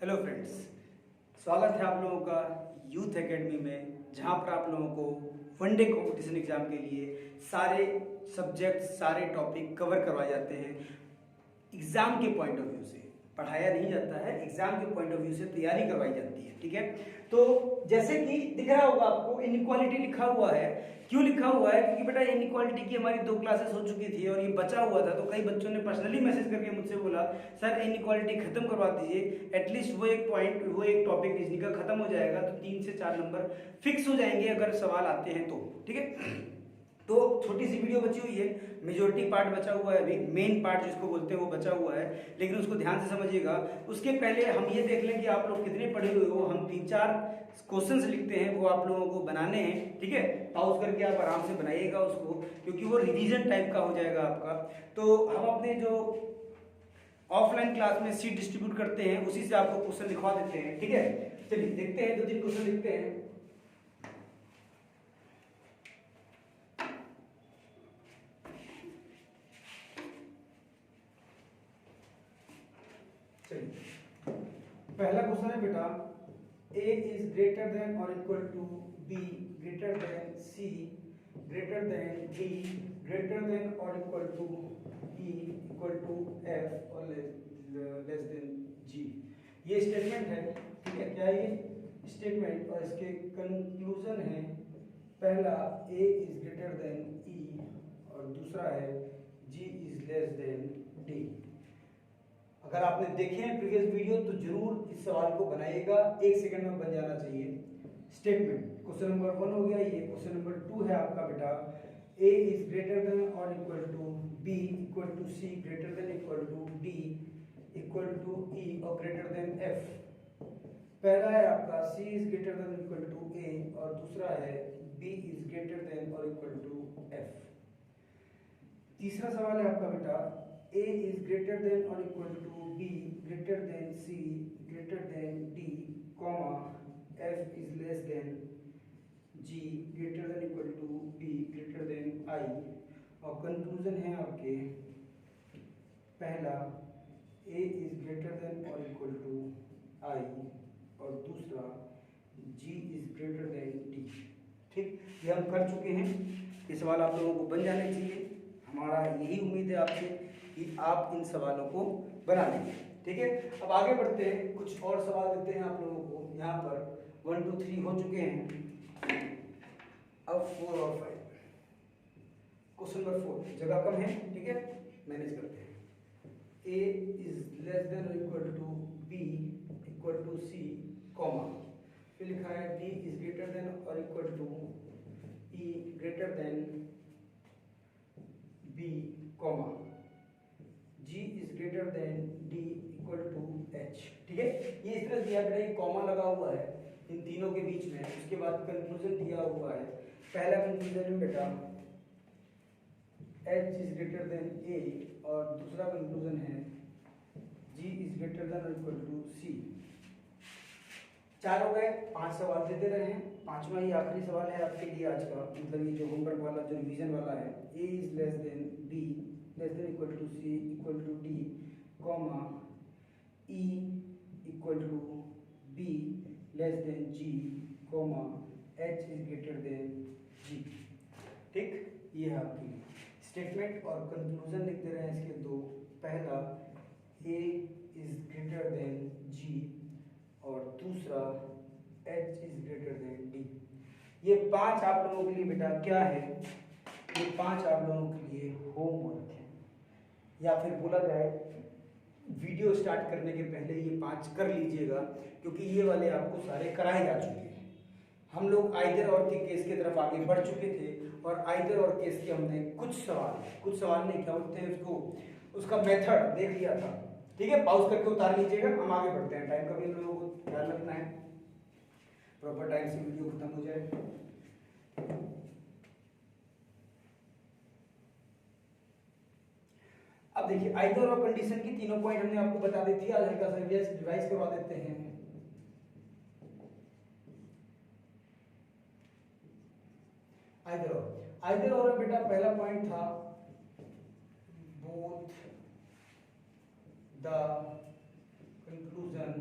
Hello friends, स्वागत है आप लोगों का यूथ एकेडमी में, जहां पर आप लोगों को वनडे कंपटीशन एग्जाम के लिए सारे सब्जेक्ट सारे टॉपिक कवर करवाए जाते हैं। एग्जाम के पॉइंट ऑफ व्यू से पढ़ाया नहीं जाता है, एग्जाम के पॉइंट ऑफ व्यू से तैयारी करवाई जाती है। ठीक है, तो जैसे कि दिख रहा होगा आपको इनइक्वालिटी लिखा हुआ है। क्यों लिखा हुआ है? क्योंकि बेटा इनइक्वालिटी की हमारी 2 क्लासेस हो चुकी थी और ये बचा हुआ था, तो कई बच्चों ने पर्सनली मैसेज करके मुझसे बोला सर इनइक्वालिटी खत्म करवा दीजिए, एटलीस्ट वो एक पॉइंट वो एक टॉपिक रीजनिंग का खत्म हो जाएगा तो 3 से 4 नंबर फिक्स हो जाएंगे अगर सवाल आते हैं तो। ठीक है, तो छोटी सी वीडियो बची हुई है, मेजोरिटी पार्ट बचा हुआ है, अभी मेन पार्ट जिसको बोलते हैं वो बचा हुआ है, लेकिन उसको ध्यान से समझिएगा। उसके पहले हम ये देख लें कि आप लोग कितने पढ़े हुए हो। हम 3-4 क्वेश्चंस लिखते हैं, वो आप लोगों को बनाने हैं। ठीक है, पॉज करके आप आराम से बनाइएगा उसको, क्योंकि वो रिवीजन टाइप का हो जाएगा आपका। तो हम अपने जो ऑफलाइन क्लास में सीट डिस्ट्रीब्यूट करते हैं उसी से आपको क्वेश्चन लिखवा देते हैं। ठीक है, चलिए देखते हैं, 2-3 क्वेश्चन लिखते हैं। पहला क्वेश्चन है बेटा, a इज ग्रेटर देन और equal to b greater than c greater than d greater than और equal to e equal to f और लेस देन g। ये स्टेटमेंट है। ठीक है, क्या है ये स्टेटमेंट, और इसके कंक्लूजन है पहला a is greater than e और दूसरा है g is less than d। अगर आपने देखे हैं प्रीवियस वीडियो तो जरूर इस सवाल को बनाइएगा, 1 सेकंड में बन जाना चाहिए। स्टेटमेंट क्वेश्चन नंबर 1 हो गया। ये क्वेश्चन नंबर 2 है आपका बेटा, a इज ग्रेटर देन और equal to b equal to c greater than equal to d equal to e और ग्रेटर देन f। पहला है आपका c is greater than equal to a और दूसरा है b इज ग्रेटर देन और equal to f। तीसरा सवाल है आपका बेटा, a is greater than or equal to b greater than c greater than d comma f is less than g greater than equal to b greater than I। और conclusion है आपके पहला a is greater than or equal to I और दूसरा g is greater than d। ठीक, ये हम कर चुके हैं। ये सवाल आप लोगों को बन जाने चाहिए। हमारा यही उम्मीद है आपसे कि आप इन सवालों को बना लेंगे। ठीक है, अब आगे बढ़ते हैं, कुछ और सवाल देते हैं आप लोगों को। यहाँ पर 1 2 3 हो चुके हैं, अब 4 और 5। क्वेश्चन नंबर 4, जगह कम है, ठीक है, मैनेज करते हैं। a इज लेस देन और equal to b equal to c comma, फिर लिखा है d इज ग्रेटर देन और equal to e greater than b comma g is greater than d equal to h। ठीक है, ये इस तरह दिया गया है, कॉमा लगा हुआ है इन तीनों के बीच में। उसके बाद कंक्लूजन दिया हुआ है। पहला कंक्लूजन है बेटा h is greater then a और दूसरा कंक्लूजन है g इज ग्रेटर देन और इक्वल टू c। 4 हो गए, 5 सवाल देते रहे हैं। 5वां ही आखिरी सवाल है आपके लिए आज का, मतलब ये जो होमवर्क वाला जो रिवीजन वाला है। a is less than b less than equal to c equal to d comma e equal to b less than g comma h is greater than g। ठीक, ये है आपकी स्टेटमेंट और कंक्लूजन लिखते रहे इसके 2। पहला a is greater than g और दूसरा h is greater than d। ये 5 आप लोगों के लिए बेटा क्या है, ये 5 आप लोगों के लिए होमवर्क है, या फिर बोला जाए वीडियो स्टार्ट करने के पहले ये 5 कर लीजिएगा, क्योंकि ये वाले आपको सारे कराए जा चुके हैं। हम लोग आइदर और के केस की तरफ आगे बढ़ चुके थे और आइदर और केस के हमने कुछ सवाल नहीं, क्या बोलते हैं उसको, उसका मेथड देख लिया था। ठीक है, पॉज करके उतार लीजिएगा, हम आगे बढ़ते हैं। टाइम का भी हम लोगों को ध्यान रखना है, प्रॉपर टाइम से वीडियो खत्म हो जाए। अब देखिए, आइदर और कंडीशन की तीनों पॉइंट हमने आपको बता दी थी, आज हल्का सा रिवाइज करवा देते हैं। आइदर और बेटा पहला पॉइंट था both the conclusion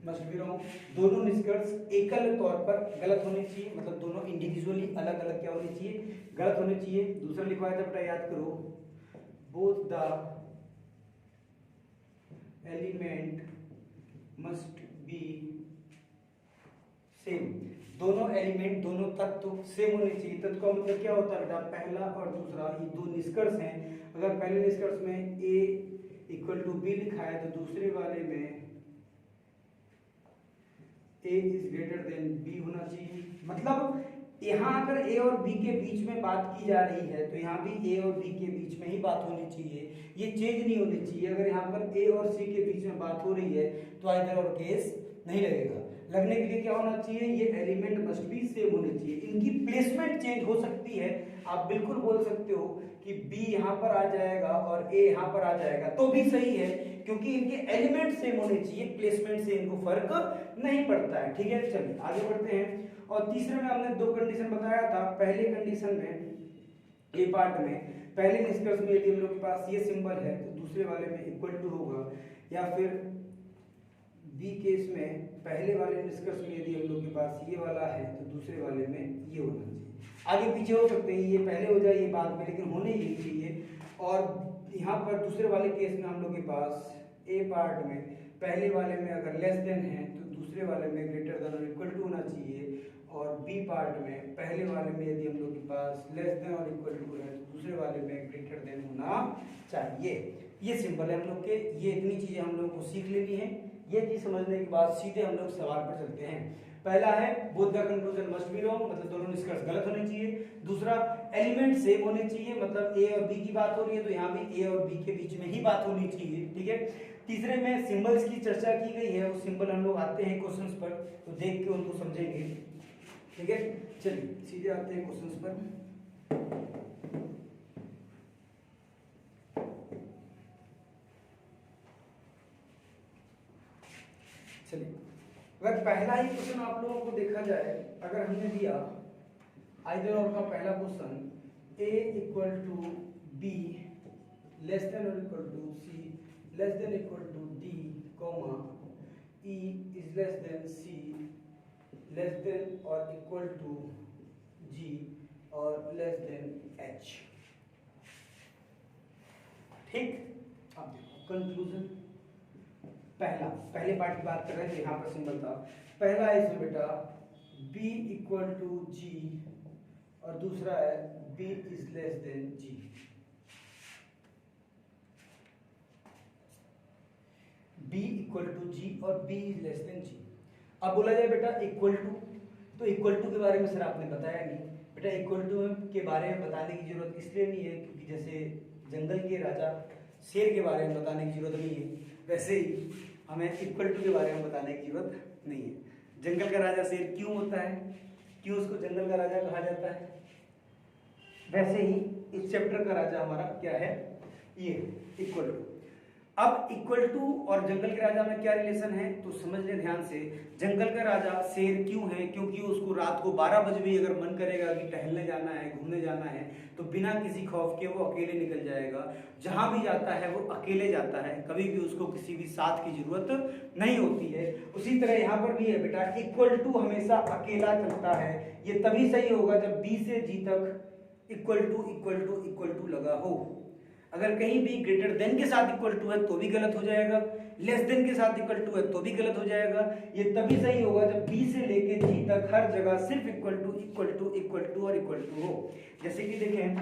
must be wrong. दोनों निष्कर्ष एकल तौर पर गलत होने चाहिए, मतलब दोनों इंडिविजुअली अलग अलग क्या होने चाहिए, गलत होने चाहिए। दूसरा लिखवाया था बेटा, याद करो, both the element must be same. दोनों एलिमेंट, दोनों तत्व सेम होने चाहिए। तत्व का मतलब क्या होता है बेटा, पहला और दूसरा, ये दो निष्कर्ष हैं। अगर पहले निष्कर्ष में A इक्वल टू बी लिखा है तो दूसरे वाले में A is greater than B होना चाहिए। मतलब यहाँ अगर A और B के बीच में बात की जा रही है तो यहाँ भी A और B के बीच में ही बात होनी चाहिए, ये चेंज नहीं होनी चाहिए। अगर यहाँ पर A और C के बीच में बात हो रही है तो आइदर और केस नहीं लगेगा। लगने के लिए क्या होना चाहिए, ये एलिमेंट मस्ट बी सेम होने चाहिए। इनकी प्लेसमेंट चेंज हो सकती है, आप बिल्कुल बोल सकते हो कि B यहाँ पर आ जाएगा और A यहाँ पर आ जाएगा तो भी सही है, क्योंकि इनके एलिमेंट सेम होने चाहिए, प्लेसमेंट से इनको फर्क नहीं पड़ता है। ठीक है, चलिए आगे बढ़ते हैं। और तीसरे में हमने दो कंडीशन बताया था। पहले कंडीशन में, ए पार्ट में, पहले निष्कर्ष में यदि हम लोग के पास ये सिंबल है तो दूसरे वाले में इक्वल टू होगा, या फिर बी केस में पहले वाले निष्कर्ष में यदि हम लोग के पास ये वाला है तो दूसरे वाले में ये होना चाहिए। आगे पीछे हो सकते हैं, ये पहले हो जाए ये बाद में, लेकिन होने ही चाहिए। और यहाँ पर दूसरे वाले केस में हम लोग के पास ए पार्ट में पहले वाले में अगर लेस देन है तो दूसरे वाले में ग्रेटर देन और इक्वल टू होना चाहिए, और बी पार्ट में पहले वाले में यदि हम लोग के पास लेस देन और इक्वल टू है तो दूसरे वाले में ग्रेटर देन होना चाहिए। ये सिंबल है हम लोग के, ये इतनी चीजें हम लोग को सीख लेनी है। ये चीज समझने के बाद सीधे हम लोग सवाल पर चलते हैं। पहला है both the conclusion must be wrong, मतलब दोनों निष्कर्ष गलत होने चाहिए। दूसरा, एलिमेंट सेम होने चाहिए, मतलब ए और बी की बात हो रही है तो यहाँ भी ए और बी के बीच में ही बात होनी चाहिए। ठीक है, तीसरे में सिंबल्स की चर्चा की गई है, वो सिंबल हम लोग आते हैं क्वेश्चंस पर तो देख के उनको समझेंगे। ठीक है, चलिए सीधे आते हैं क्वेश्चंस पर। चलिए, अगर पहला ही क्वेश्चन आप लोगों को देखा जाए, अगर हमने दिया आइदर और का पहला question a equal to b less than और equal to c less than equal to d comma e is less than c less than और इक्वल टू g और लेस देन h। ठीक, अब देखो कंक्लूजन। पहले पार्ट की बात कर रहे थे, यहाँ पर सिंबल था पहला है इसमें बेटा b इक्वल टू g और दूसरा है b is less than g। b equal to g और b is less than g। अब बोला जाए बेटा इक्वल टू, तो इक्वल टू के बारे में सर आपने बताया नहीं बेटा। इक्वल टू के बारे में बताने की जरूरत इसलिए नहीं है क्योंकि जैसे जंगल के राजा शेर के बारे में बताने की जरूरत नहीं है, वैसे ही हमें इक्वल टू के बारे में बताने की जरूरत नहीं है। जंगल का राजा शेर क्यों होता है, क्यों उसको जंगल का राजा कहा जाता है, वैसे ही इस चैप्टर का राजा हमारा क्या है, ये इक्वल टू। अब इक्वल टू और जंगल के राजा में क्या रिलेशन है तो समझ लें ध्यान से। जंगल का राजा शेर क्यों है, क्योंकि उसको रात को 12 बजे भी अगर मन करेगा कि टहलने जाना है, घूमने जाना है, तो बिना किसी खौफ के वो अकेले निकल जाएगा। जहां भी जाता है वो अकेले जाता है, कभी भी उसको किसी भी साथ की जरूरत नहीं होती है। उसी तरह यहाँ पर भी है बेटा, इक्वल टू हमेशा अकेला चलता है। ये तभी सही होगा जब बी से जी तक इक्वल टू लगा हो। अगर कहीं भी ग्रेटर देन के साथ इक्वल टू है तो भी गलत हो जाएगा, लेस देन के साथ इक्वल टू है तो भी गलत हो जाएगा। ये तभी सही होगा जब बी से लेके जी तक हर जगह सिर्फ इक्वल टू और इक्वल टू हो। जैसे कि देखें,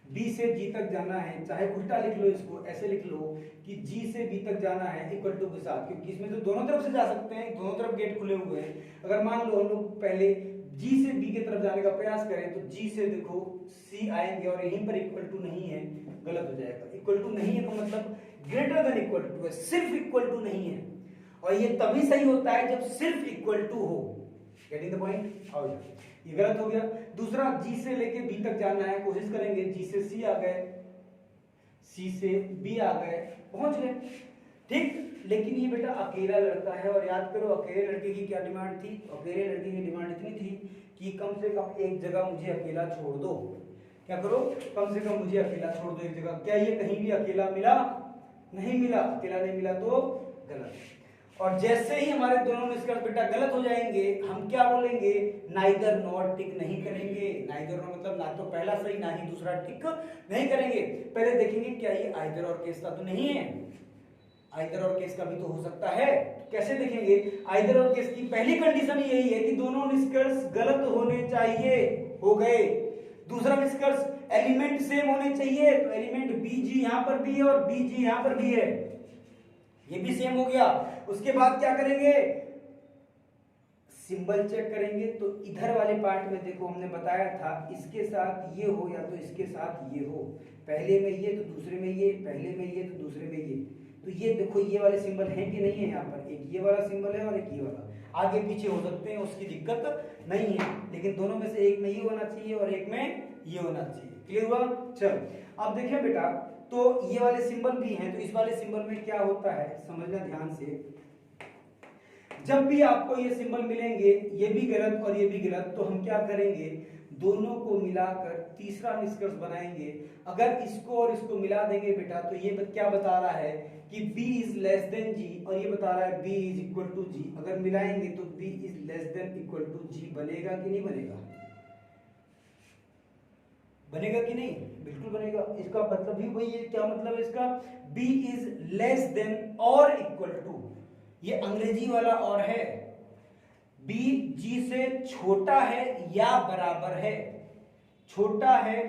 बी से जी तक जाना है, चाहे उल्टा लिख लो इसको, ऐसे लिख लो कि जी से बी तक जाना है इक्वल टू के साथ, क्योंकि इसमें तो दोनों तरफ से जा सकते हैं, दोनों तरफ गेट खुले हुए हैं। अगर मान लो हम लोग पहले जी से बी की तरफ जाने का प्रयास करें तो जी से देखो सी आएंगे और यहीं पर इक्वल टू नहीं है, गलत हो जाएगा। इक्वल टू नहीं है तो मतलब ग्रेटर देन इक्वल टू है, सिर्फ इक्वल टू नहीं है। और ये तभी सही होता है जब सिर्फ इक्वल टू हो। Getting the point? आओ ये गलत हो गया। दूसरा, जी से लेके बी तक जाना है, कोशिश करेंगे, जी से सी आ गए, सी से बी आ गए, पहुंच गए, ठीक। लेकिन ये बेटा अकेला लड़का है, और याद करो अकेले लड़के की क्या डिमांड थी, अकेले लड़के की डिमांड इतनी थी कि कम से कम एक जगह मुझे अकेला छोड़ दो। क्या करो, कम से कम मुझे अकेला छोड़ दो एक जगह। क्या ये कहीं भी अकेला मिला? नहीं मिला। अकेला नहीं मिला तो गलत। और जैसे ही हमारे दोनों निष्कर्ष बेटा गलत हो जाएंगे हम क्या बोलेंगे, नाइदर नॉर टिक नहीं करेंगे। नाइदर नॉर मतलब ना तो पहला सही ना ही दूसरा टिक नहीं करेंगे। पहले देखेंगे क्या ये आइदर और केस का तो नहीं है, आइदर और केस का भी तो हो सकता है। कैसे देखेंगे, आइदर और केस की पहली कंडीशन यही है कि दोनों निष्कर्ष गलत होने चाहिए, हो गए। दूसरा निष्कर्ष एलिमेंट सेम होने चाहिए, तो एलिमेंट बीजी यहां पर भी है और बीजी यहां पर भी है, ये भी सेम हो गया। उसके बाद क्या करेंगे, सिंबल चेक करेंगे। तो इधर वाले पार्ट में देखो हमने बताया था इसके साथ ये हो या तो इसके साथ ये हो, पहले में ये तो दूसरे में ये, पहले में ये तो दूसरे में ये। तो ये देखो ये वाले सिंबल हैं कि नहीं है, यहाँ पर एक ये वाला सिंबल है और एक ये वाला, आगे पीछे हो सकते हैं उसकी दिक्कत नहीं है, लेकिन दोनों में से एक में ये होना चाहिए और एक में ये होना चाहिए। क्लियर हुआ? चलो अब देखिए बेटा, तो ये वाले सिंबल भी हैं, तो इस वाले सिंबल में क्या होता है समझना ध्यान से। जब भी आपको ये सिंबल मिलेंगे ये भी गलत और ये भी गलत, तो हम क्या करेंगे, दोनों को मिलाकर तीसरा निष्कर्ष बनाएंगे। अगर इसको और इसको मिला देंगे बेटा तो ये क्या बता रहा है कि b is less than g, और ये बता रहा है b is equal to g। अगर मिलाएंगे तो b is less than equal to g बनेगा कि नहीं बनेगा, बनेगा कि नहीं, बिल्कुल बनेगा। इसका मतलब भी वही है, क्या मतलब है इसका, b इज लेस देन और इक्वल टू, ये अंग्रेजी वाला और है, b g से छोटा है या बराबर है, छोटा है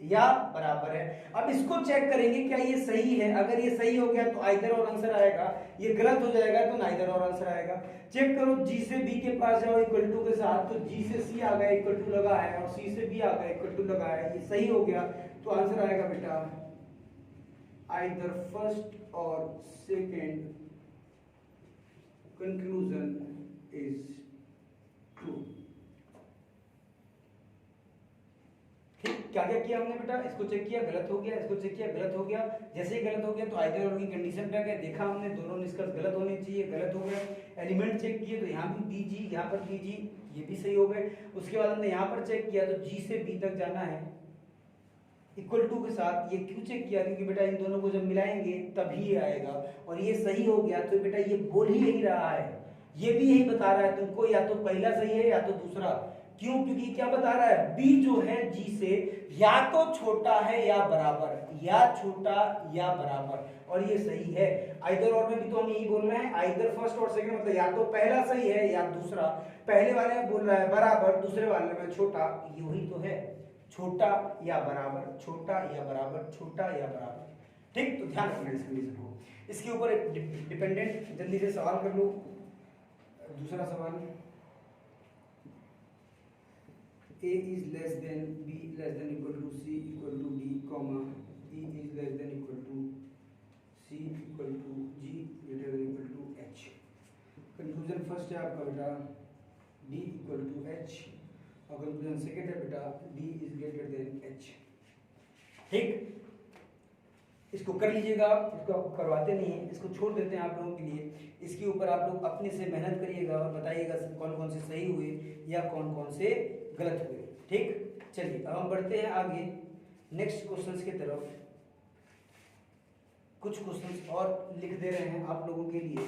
या बराबर है। अब इसको चेक करेंगे क्या ये सही है, अगर ये सही हो गया तो आइदर और आंसर आएगा, ये गलत हो जाएगा तो नाइदर और आंसर आएगा। चेक करो, g से b के पास जाओ इक्वल टू के साथ, तो g से c आ गया इक्वल टू लगा है और c से b आ गया इक्वल टू लगा है, ये सही हो गया तो आंसर आएगा बेटा आइदर फर्स्ट और सेकेंड conclusion is true। ठीक, क्या क्या किया हमने बेटा, इसको चेक किया गलत हो गया, इसको चेक किया गलत हो गया, जैसे ही गलत हो गया तो आइदर और की कंडीशन पे आ गया, देखा हमने दोनों निष्कर्ष गलत होने चाहिए, गलत हो गया। एलिमेंट चेक किए तो यहाँ भी बीजी, यहाँ पर बीजी, ये भी सही हो गए। उसके बाद हमने यहाँ पर चेक किया तो जी से बी तक जाना है इक्वल टू के साथ। ये क्यों चेक किया, क्योंकि बेटा इन दोनों को जब मिलाएंगे तभी ये आएगा, और ये सही हो गया तो बेटा ये बोल ही यही रहा है, ये भी यही बता रहा है तुमको, या तो पहला सही है या तो दूसरा। क्यों, क्योंकि क्या बता रहा है, बी जो है जी से या तो छोटा है या बराबर, या छोटा या बराबर, और ये सही है। आइदर और में भी तो हम यही बोल रहे हैं, आइदर फर्स्ट और सेकंड मतलब या तो पहला सही है या दूसरा। पहले वाले में बोल रहा है बराबर, दूसरे वाले में छोटा, यही तो है, छोटा या बराबर, छोटा या बराबर, छोटा या बराबर। ठीक, तो ध्यान रखना इस कंडीशन को। इसके ऊपर एक डिपेंडेंट जल्दी से सवाल कर लो। दूसरा सवाल, a is less than b less than equal to c equal to d comma e is less than equal to c equal to g greater than equal to h। Conclusion first है आपका बेटा d equal to h, और conclusion second है बेटा d is greater than h। ठीक, इसको कर लीजिएगा, इसको आप करवाते नहीं है, इसको छोड़ देते हैं आप लोगों के लिए। इसके ऊपर आप लोग अपने से मेहनत करिएगा और बताइएगा कौन कौन से सही हुए या कौन कौन से गलत हुए। ठीक, चलिए अब हम बढ़ते हैं आगे नेक्स्ट क्वेश्चंस की तरफ। कुछ क्वेश्चंस और लिख दे रहे हैं आप लोगों के लिए।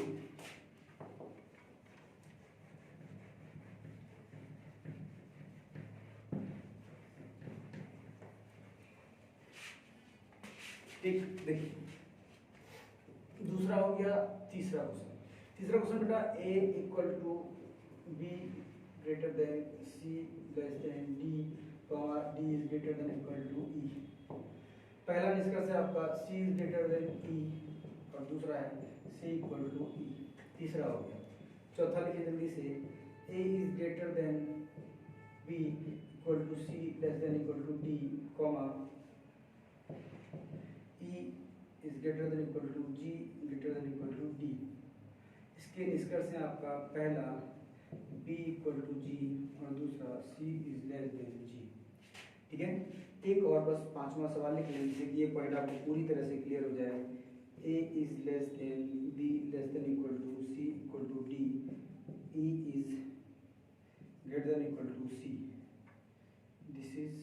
ठीक, देखिए दूसरा हो गया तीसरा क्वेश्चन। तीसरा क्वेश्चन बेटा a equal to b greater than c less than d d is greater than equal to e। पहला निष्कर्ष है आपका c is greater than e और दूसरा है c इक्वल टू e। तीसरा हो गया। चौथा लिखिए जल्दी से, a is greater than b equal to c less than equal to d comma e is greater than equal to g greater than equal to d। इसके निष्कर्ष है आपका पहला b equal to g और दूसरा c is less than g। ठीक है, एक और बस पांचवा सवाल लिख लें जिससे कि ये पॉइंट आपको पूरी तरह से क्लियर हो जाए। a is less than b less than equal to c equal to d, e is greater than equal to c, this is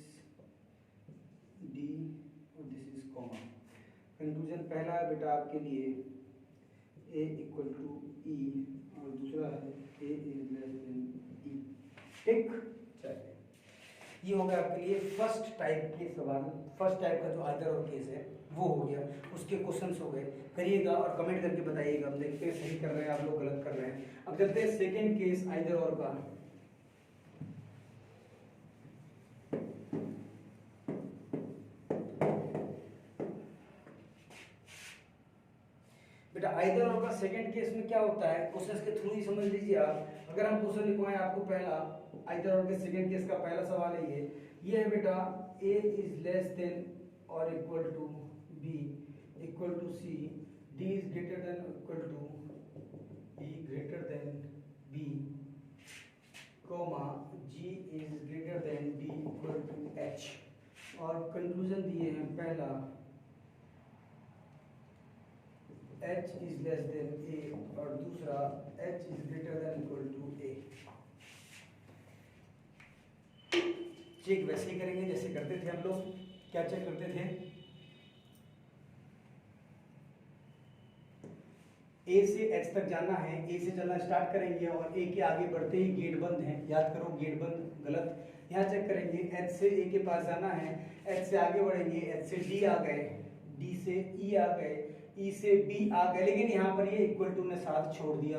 d और this is कॉमा। कंक्लूजन पहला है बेटा आपके लिए a इक्वल टू ई और दूसरा है ए इज लेस देन ई। ठीक, चलिए ये हो गया आपके लिए फर्स्ट टाइप के सवाल। फर्स्ट टाइप का जो आइदर और केस है वो हो गया, उसके क्वेश्चंस हो गए। करिएगा और कमेंट करके बताइएगा, हम देखते हैं सही कर रहे हैं आप लोग गलत कर रहे हैं। अब चलते हैं सेकेंड केस आइदर और का। बेटा आइदर और का सेकंड केस में क्या होता है, क्वेश्चन के थ्रू ही समझ लीजिए आप। अगर हम क्वेश्चन लिखवाएं आपको, पहला आइदर और के सेकंड केस का पहला सवाल है ये है बेटा a इज लेस देन और equal to b equal to c, d is greater than equal to e greater than b, comma g is greater than d equal to h। और conclusion दिए हैं, पहला h is less than a और दूसरा h is greater than equal to a। Check वैसे ही करेंगे जैसे करते थे हम लोग। क्या चेक करते थे, a से h तक जाना है, a से चलना स्टार्ट करेंगे और a के आगे बढ़ते ही गेट बंद है, याद करो गेट बंद गलत। यहाँ चेक करेंगे h से a के पास जाना है, h से आगे बढ़ेंगे, h से d आ गए, d से e आ गए, ई से बी आ गए, लेकिन यहाँ पर ये इक्वल टू ने साथ छोड़ दिया।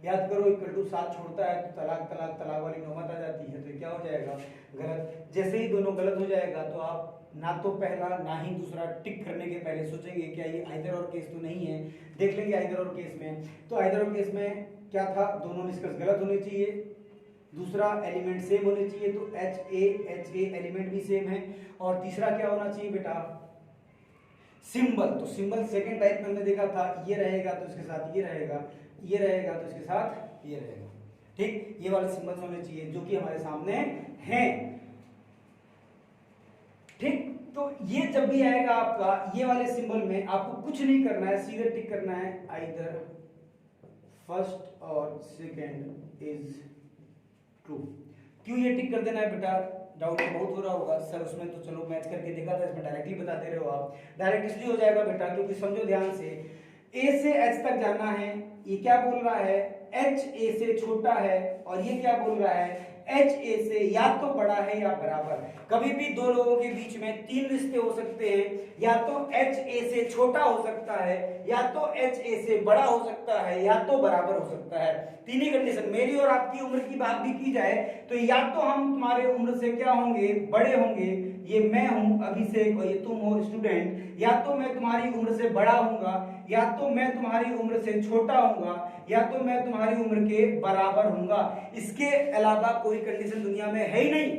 याद करो इक्वल टू साथ छोड़ता है तो तलाक तलाक तलाक वाली नौबत आ जाती है, तो क्या हो जाएगा गलत। जैसे ही दोनों गलत हो जाएगा तो आप ना तो पहला ना ही दूसरा टिक करने के पहले सोचेंगे क्या ये आइदर और केस तो नहीं है। देख लेंगे आइदर और केस में, तो आइदर और केस में क्या था, दोनों निष्कर्ष गलत होने चाहिए, दूसरा एलिमेंट सेम होने चाहिए, तो एच ए एलिमेंट भी सेम है, और तीसरा क्या होना चाहिए बेटा, सिंबल। तो सिंबल सेकंड टाइप में हमने देखा था, ये रहेगा तो इसके साथ ये रहेगा, ये रहेगा तो इसके साथ ये रहेगा। ठीक, ये वाले सिंबल्स होने चाहिए जो कि हमारे सामने हैं। ठीक, तो ये जब भी आएगा आपका ये वाले सिंबल में, आपको कुछ नहीं करना है, सीधे टिक करना है आइदर फर्स्ट और सेकंड इज ट्रू। क्यों ये टिक कर देना है बेटा, डाउट बहुत हो रहा होगा सर उसमें, तो चलो मैच करके देखा था, इसमें डायरेक्टली बताते रहे हो आप। डायरेक्ट इसलिए हो जाएगा बेटा क्योंकि समझो ध्यान से, a से h तक जाना है, ये क्या बोल रहा है h a से छोटा है, और ये क्या बोल रहा है h a से या तो बड़ा है या बराबर। कभी भी दो लोगों के बीच में तीन रिश्ते हो सकते हैं, या तो h a से छोटा हो सकता है, या तो h a से बड़ा हो सकता है, या तो बराबर हो सकता है। तीन ही कंडीशन। मेरी और आपकी उम्र की बात भी की जाए तो या तो हम तुम्हारे उम्र से क्या होंगे, बड़े होंगे, ये मैं हूं अभिषेक और ये तुम हो स्टूडेंट, या तो मैं तुम्हारी उम्र से बड़ा हूंगा, या तो मैं तुम्हारी उम्र से छोटा हूंगा, या तो मैं तुम्हारी उम्र के बराबर हूंगा। इसके अलावा कोई कंडीशन दुनिया में है ही नहीं।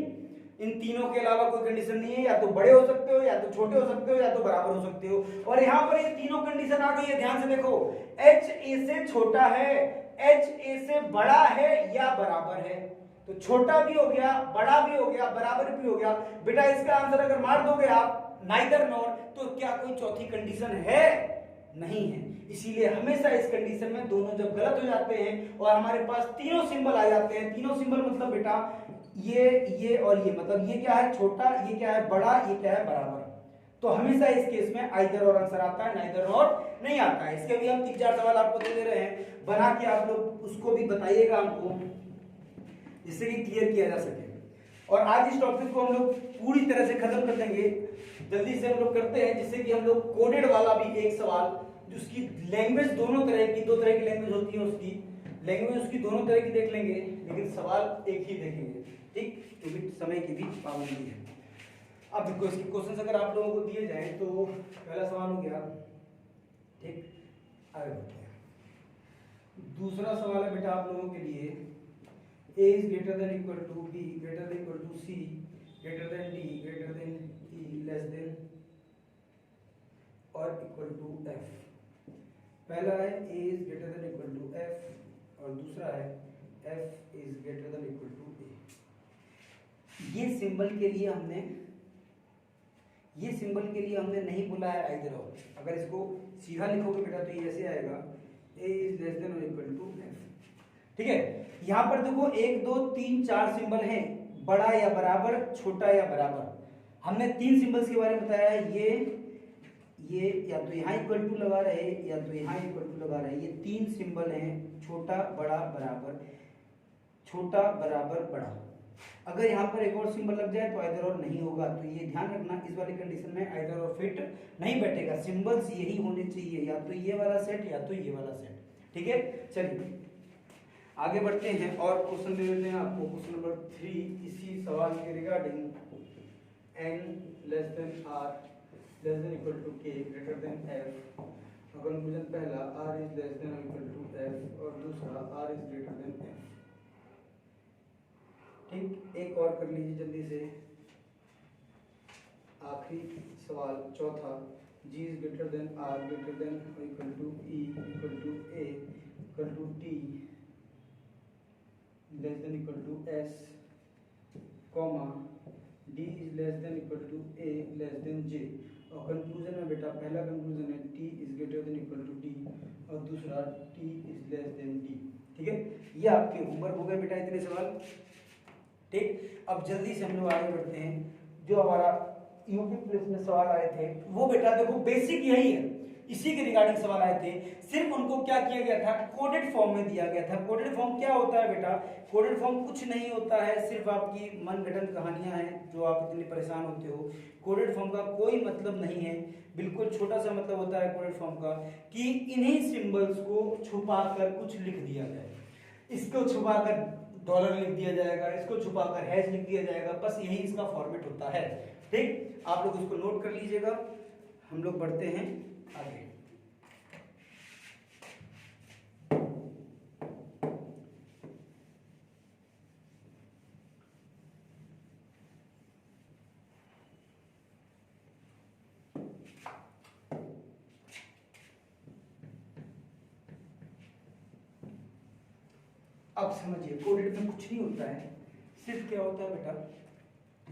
इन तीनों के अलावा कोई कंडीशन नहीं है, या तो बड़े हो सकते हो, या तो छोटे हो सकते हो, या तो बराबर हो सकते हो। और यहाँ पर ये तीनों कंडीशन आ गई है, ध्यान से देखो, h a से छोटा है, h a से बड़ा है या बराबर है। तो छोटा भी हो गया, बड़ा भी हो गया, बराबर भी हो गया। बेटा इसका आंसर अगर मार दोगे आप नाइदर नॉर, तो क्या कोई चौथी कंडीशन है? नहीं है। इसीलिए हमेशा इस कंडीशन में दोनों जब गलत हो जाते हैं और हमारे पास तीनों सिंबल आ जाते हैं, तीनों सिंबल मतलब बेटा ये और ये, मतलब ये क्या है छोटा, ये क्या है बड़ा, ये क्या है बराबर, तो हमेशा इस केस में आइदर और आंसर आता है, नाइदर और नहीं आता है। इसके भी हम 3-4 सवाल आपको दे रहे हैं, बना के आप लोग उसको भी बताइएगा हमको, जिससे कि क्लियर किया जा सके। और आज इस टॉपिक को हम लोग पूरी तरह से खत्म कर देंगे, जल्दी से हम लोग करते हैं, जिससे कि हम लोग कोडेड वाला भी एक सवाल, जिसकी लैंग्वेज दोनों तरह की, दो तरह की लैंग्वेज होती है, उसकी लैंग्वेज उसकी दोनों तरह की देख लेंगे, लेकिन सवाल एक ही देखेंगे। ठीक, क्योंकि समय की भी पाबंदी है। अब देखो इसके क्वेश्चंस अगर आप लोगों को दिए जाएं तो पहला सवाल हो गया, ठीक, आगे बढ़ते हैं। दूसरा सवाल है बेटा आप लोगों के लिए, a is greater than equal to b greater than equal to c greater than d greater than e less than और equal to f। पहला है a is greater than equal to f और दूसरा है f is greater than equal to a। ये symbol के लिए हमने नहीं बोला है आइदर और। अगर इसको सीधा लिखोगे बेटा तो ये ऐसे आएगा, a is less than or equal to f। ठीक है, यहाँ पर देखो 1 2 3 4 सिंबल हैं, बड़ा या बराबर, छोटा या बराबर। हमने 3 सिंबल्स के बारे में बताया है, ये या तो यहाँ इक्वल टू लगा रहे या तो यहाँ इक्वल टू लगा रहे, ये तीन सिंबल हैं, छोटा बड़ा बराबर, छोटा बराबर बड़ा। अगर यहाँ पर एक और सिंबल लग जाए तो आइदर और नहीं होगा, तो ये ध्यान रखना इस वाली कंडीशन में आइदर और फिट नहीं बैठेगा, सिंबल्स यही होने चाहिए, या तो ये वाला सेट या तो ये वाला सेट। ठीक है, चलिए आगे बढ़ते हैं और क्वेश्चन दे देते हैं आपको। क्वेश्चन नंबर 3 इसी सवाल के regarding, n less than r less than equal to k greater than f। Conclusion पहला r इज लेस देन और इक्वल टू f और दूसरा r is greater than f। ठीक, एक और कर लीजिए जल्दी से, आखिरी सवाल चौथा, g is greater than r greater than और equal to e equal to a equal to t less than equal to s comma d is less than equal to a less than j। और conclusion में बेटा पहला conclusion है t is greater than equal to d और दूसरा t is less than d। ठीक है, ये आपके होमवर्क हो गए बेटा इतने सवाल। ठीक, अब जल्दी से हम लोग आगे बढ़ते हैं। जो हमारा यूपी पुलिस में सवाल आए थे वो बेटा देखो बेसिक यही है, इसी के रिगार्डिंग सवाल आए थे। सिर्फ उनको क्या किया गया था, कोडेड फॉर्म में दिया गया था। कोडेड फॉर्म क्या होता है बेटा, कोडेड फॉर्म कुछ नहीं होता है, सिर्फ आपकी मनगढ़ंत कहानियां हैं जो आप इतने परेशान होते हो। कोडेड फॉर्म का कोई मतलब नहीं है, बिल्कुल छोटा सा मतलब होता है कोडेड फॉर्म का कि इन्हीं सिंबल्स को छुपाकर कुछ लिख दिया जाए। इसको छुपाकर डॉलर लिख दिया जाएगा, इसको छुपाकर हैश लिख दिया जाएगा, बस यही इसका फॉर्मेट होता है। ठीक, आप लोग इसको नोट कर लीजिएगा। हम लोग बढ़ते हैं आगे। अब समझिए, कोडेड में कुछ नहीं होता है, सिर्फ क्या होता है बेटा,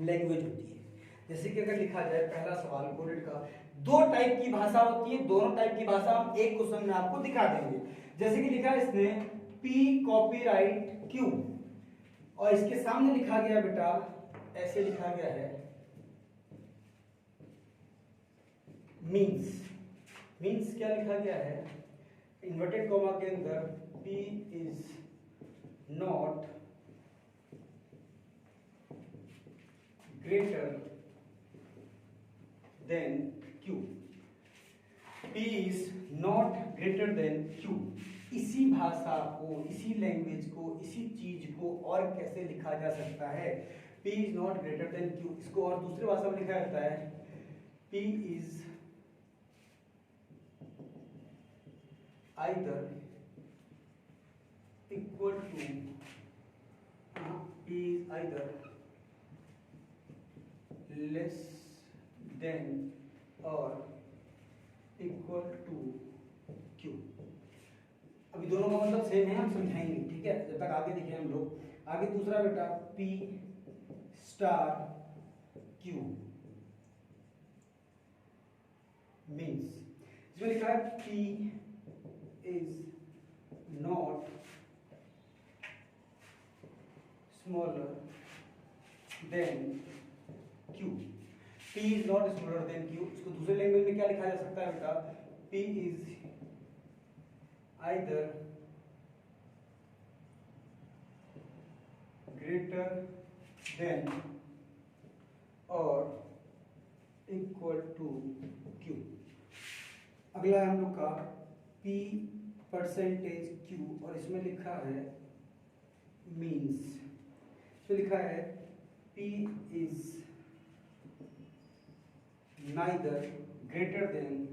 लैंग्वेज होती है। जैसे कि अगर लिखा जाए पहला सवाल कोडेड का, दो टाइप की भाषा होती है, दोनों टाइप की भाषा हम एक क्वेश्चन में आपको दिखा देंगे। जैसे कि लिखा है इसने पी कॉपीराइट क्यू, और इसके सामने लिखा गया बेटा, ऐसे लिखा गया है मीन्स। मीन्स क्या लिखा गया है, इन्वर्टेड कॉमा के अंदर P is not greater than Q। P is not greater than Q। इसी भाषा को, इसी लैंग्वेज को, इसी चीज को और कैसे लिखा जा सकता है, P is not greater than Q। इसको और दूसरी भाषा में लिखा जाता है P is either equal to P is either less than or equal to Q। अभी दोनों का मतलब सेम है, हम समझाएंगे, ठीक है, जब तक आगे देखें हम लोग। आगे दूसरा बेटा P स्टार Q मीन्स, इसमें लिखा है P is not smaller than Q। P is not smaller than Q। इसको दूसरे लैंग्वेज में क्या लिखा जा सकता है बेटा, P is either greater than or equal to Q। अगला है हम लोग का P परसेंटेज Q, और इसमें लिखा है मीन्स, इसमें लिखा है P is neither greater than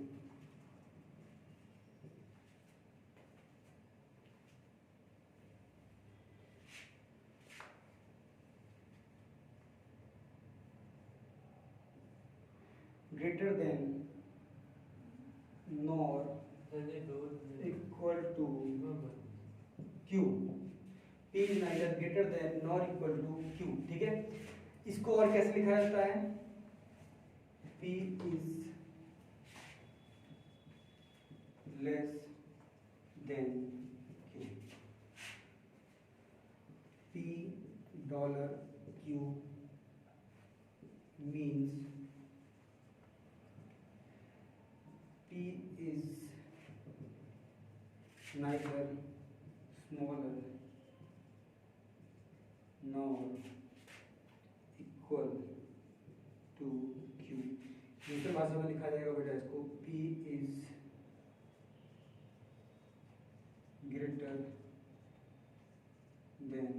nor equal to Q। P is neither greater than nor equal to Q। ठीक है, इसको और कैसे लिखा जाता है, P is less than Q। P dollar Q means neither smaller nor equal to q। दूसरे भाषा में लिखा जाएगा बेटा इसको p is greater than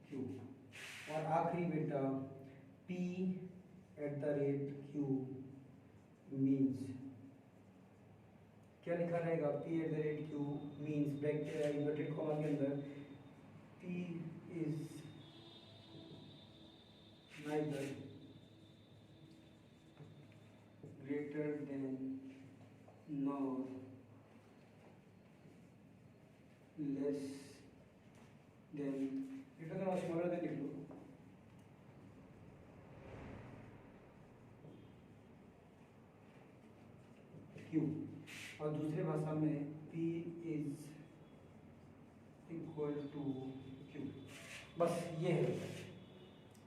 q। और आखिरी बेटा p at the rate q means क्या लिखा रहेगा, p at the rate q means bracket inverted comma के अंदर p is neither greater than nor less than, greater than or smaller than लिख लो, q। और दूसरे भाषा में p is equal to q। बस ये है,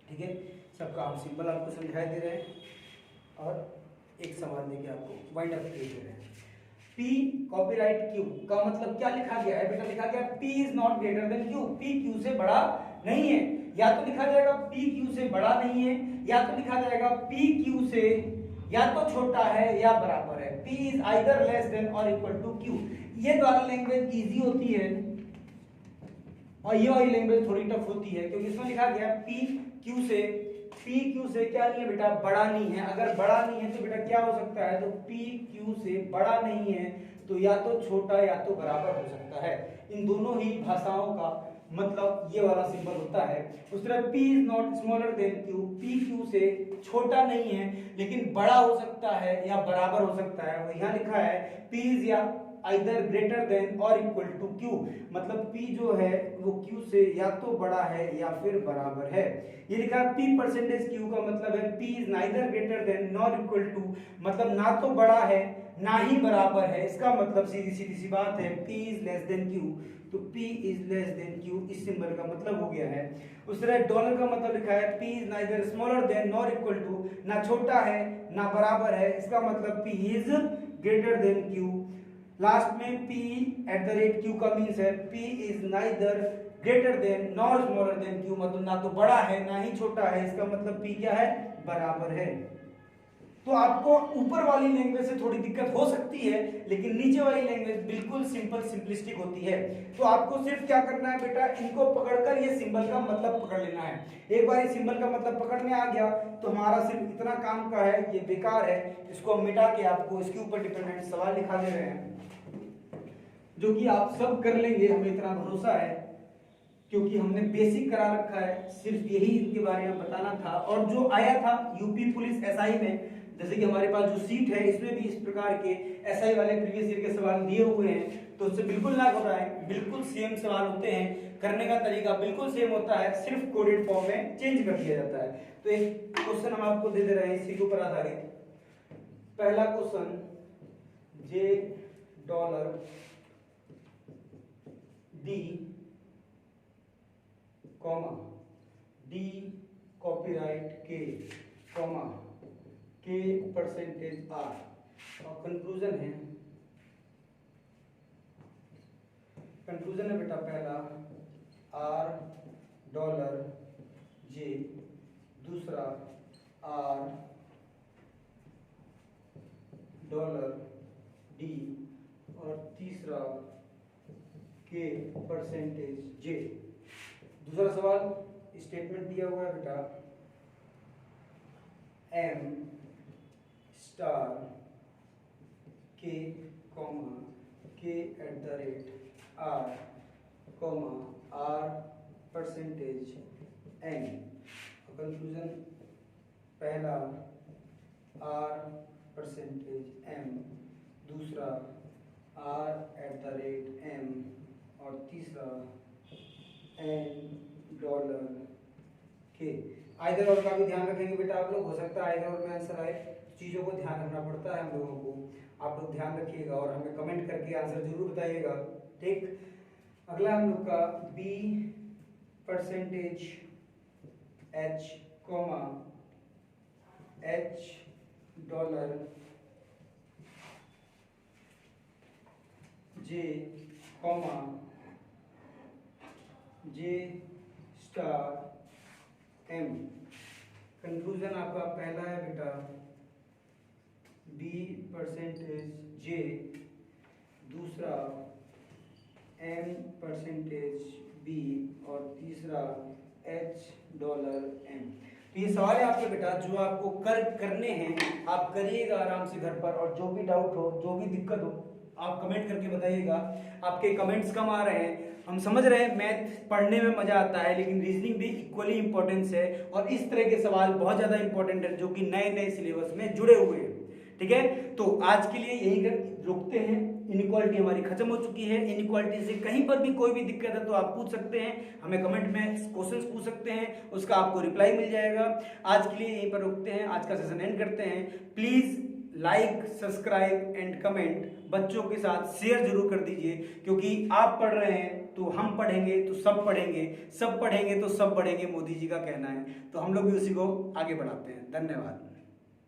ठीक है। सबका हम सिंबल आपको समझाई दे रहे हैं और एक सवाल देके आपको वाइंड अप दे रहे हैं। P कॉपीराइट Q का मतलब क्या लिखा गया है बेटा, लिखा गया P is not greater than Q, P Q से बड़ा नहीं है। या तो लिखा जाएगा P Q से बड़ा नहीं है, या तो लिखा जाएगा P Q से या तो छोटा है या बराबर है। P is either less than और इक्वल टू Q। ये द्वारा लैंग्वेज इजी होती है और ये वाली लैंग्वेज थोड़ी टफ होती है, क्योंकि इसमें लिखा गया P Q से क्या नहीं है बेटा, बड़ा नहीं है। अगर बड़ा नहीं है तो बेटा क्या हो सकता है, तो P Q से बड़ा नहीं है तो या तो छोटा या तो बराबर हो सकता है। इन दोनों ही भाषाओं का मतलब ये वाला सिंबल होता है। उस तरह P is not smaller than Q, P Q से छोटा नहीं है लेकिन बड़ा हो सकता है या बराबर हो सकता है। और यहाँ लिखा है P इज या आइदर ग्रेटर देन और इक्वल टू Q, मतलब P जो है वो Q से या तो बड़ा है या फिर बराबर है। ये लिखा है P परसेंटेज Q का मतलब है P is neither greater than nor equal to, मतलब ना तो बड़ा है ना ही बराबर है। इसका मतलब सीधी सी बात है P is less then Q, तो P is less then Q इस सिंबल का मतलब हो गया है। उस तरह डॉलर का मतलब लिखा है P is neither smaller than nor equal to, ना छोटा है ना बराबर है। इसका मतलब P is greater than Q। Last में P at the rate Q का मीन्स है P is neither greater than nor smaller than Q, मतलब ना तो बड़ा है ना ही छोटा है। इसका मतलब P क्या है, बराबर है। तो आपको ऊपर वाली लैंग्वेज से थोड़ी दिक्कत हो सकती है, लेकिन नीचे वाली लैंग्वेज बिल्कुल सिंपल सिंपलिस्टिक होती है। तो आपको सिर्फ क्या करना है बेटा, इनको पकड़कर ये सिंबल का मतलब पकड़ लेना है। एक बार इस सिंबल का मतलब पकड़ में आ गया तो हमारा सिर्फ इतना काम का है, ये बेकार है, इसको हम मिटा के आपको इसके ऊपर डिपेंडेंट सवाल लिखा दे रहे हैं जो कि आप सब कर लेंगे, हमें इतना भरोसा है, क्योंकि हमने बेसिक करा रखा है। सिर्फ यही इनके बारे में बताना था। और जो आया था यूपी पुलिस एसआई में, जैसे कि हमारे पास जो सीट है इसमें भी इस प्रकार के एसआई वाले प्रीवियस ईयर के सवाल दिए हुए हैं, तो उससे बिल्कुल ना घबराएं, बिल्कुल सेम सवाल होते हैं, करने का तरीका बिल्कुल सेम होता है, सिर्फ कोडेड फॉर्म में चेंज कर दिया जाता है। तो एक क्वेश्चन हम आपको दे दे रहे हैं इसी के ऊपर आधारित। पहला question, j dollar d comma d copyright k comma k percentage r. और कंक्लूजन है बेटा पहला आर डॉलर जे, दूसरा आर डॉलर डी और तीसरा के परसेंटेज जे। दूसरा सवाल स्टेटमेंट दिया हुआ है बेटा, M star K comma K at the rate R comma R percentage N. Conclusion पहला आर परसेंटेज एम, दूसरा R at the rate M और तीसरा एन डॉलर के। आइदर और का भी ध्यान रखेंगे बेटा आप लोग, हो सकता है आइदर और में आंसर आए, चीज़ों को ध्यान रखना पड़ता है हम लोगों को। आप लोग ध्यान रखिएगा और हमें कमेंट करके आंसर जरूर बताइएगा, ठीक। अगला हम लोग का b percentage h comma h dollar j comma j star m. Conclusion आपका पहला है बेटा बी परसेंटेज जे, दूसरा एम परसेंटेज बी और तीसरा एच डॉलर एम। तो ये सवाल है आपके बेटा जो आपको करने हैं, आप करिएगा आराम से घर पर, और जो भी डाउट हो, जो भी दिक्कत हो, आप कमेंट करके बताइएगा। आपके कमेंट्स कम आ रहे हैं, हम समझ रहे हैं मैथ पढ़ने में मजा आता है, लेकिन रीजनिंग भी इक्वली इंपॉर्टेंस है, और इस तरह के सवाल बहुत ज्यादा इंपॉर्टेंट है जो कि नए नए सिलेबस में जुड़े हुए हैं। ठीक है, तो आज के लिए यही रुकते हैं। इनइक्वालिटी हमारी खत्म हो चुकी है। इनइक्वालिटी से कहीं पर भी कोई भी दिक्कत है तो आप पूछ सकते हैं, हमें कमेंट में क्वेश्चंस पूछ सकते हैं, उसका आपको रिप्लाई मिल जाएगा। आज के लिए यहीं पर रुकते हैं, आज का सेशन एंड करते हैं। Please like, subscribe and comment बच्चों के साथ शेयर जरूर कर दीजिए, क्योंकि आप पढ़ रहे हैं तो हम पढ़ेंगे तो सब पढ़ेंगे, सब पढ़ेंगे तो सब बढ़ेंगे, मोदी जी का कहना है। तो हम लोग भी उसी को आगे बढ़ाते हैं। धन्यवाद।